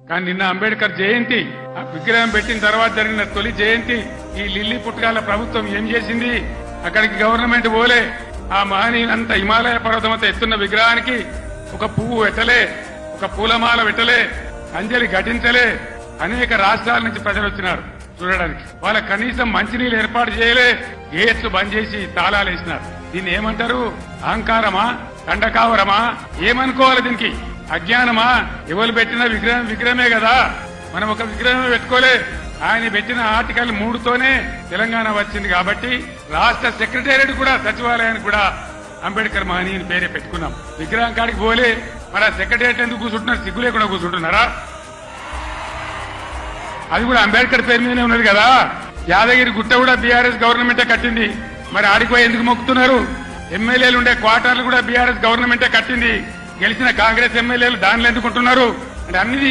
కానీ నిన్న అంబేద్కర్ జయంతి ఆ విగ్రహం పెట్టిన తర్వాత జరిగిన తొలి జయంతి ఈ లిల్లీ పుట్టకాల ప్రభుత్వం ఏం చేసింది? అక్కడికి గవర్నమెంట్ పోలే. ఆ మహనీయులంతా హిమాలయ పర్వతమంతా ఎత్తున్న విగ్రహానికి ఒక పువ్వు పెట్టలే, ఒక పూలమాల పెట్టలే, అంజలి ఘటించలే. అనేక రాష్ట్రాల నుంచి ప్రజలు వచ్చినారు చూడడానికి. వాళ్ళ కనీసం మంచినీళ్ళు ఏర్పాటు చేయలే, గేట్లు బంద్ చేసి తాళాలు వేసినారు. దీన్ని ఏమంటారు? అహంకారమా? దండకావరమా? ఏమనుకోవాలి దీనికి? అజ్ఞానమా? ఎవరు పెట్టిన విగ్రహం విగ్రహమే కదా, మనం ఒక విగ్రహమే పెట్టుకోలే. ఆయన పెట్టిన ఆర్టికల్ 3తోనే తెలంగాణ వచ్చింది కాబట్టి రాష్ట్ర సెక్రటేరియట్ కూడా సచివాలయానికి కూడా అంబేద్కర్ మహనీయుని పేరే పెట్టుకున్నాం. విగ్రహం కాడికి పోలే. మరి ఆ సెక్రటేరియట్ ఎందుకు కూర్చుంటున్నారు? సిగ్గు లేకుండా కూర్చుంటున్నారా? అది కూడా అంబేద్కర్ పేరు మీదనే ఉన్నది కదా. యాదగిరి గుట్ట కూడా బీఆర్ఎస్ గవర్నమెంటే కట్టింది. మరి ఆడిపోయి ఎందుకు మొక్కుతున్నారు? ఎమ్మెల్యేలు ఉండే క్వార్టర్లు కూడా బీఆర్ఎస్ గవర్నమెంటే కట్టింది. గెలిచిన కాంగ్రెస్ ఎమ్మెల్యేలు దానిలో ఎందుకుంటున్నారు? అంటే అన్ని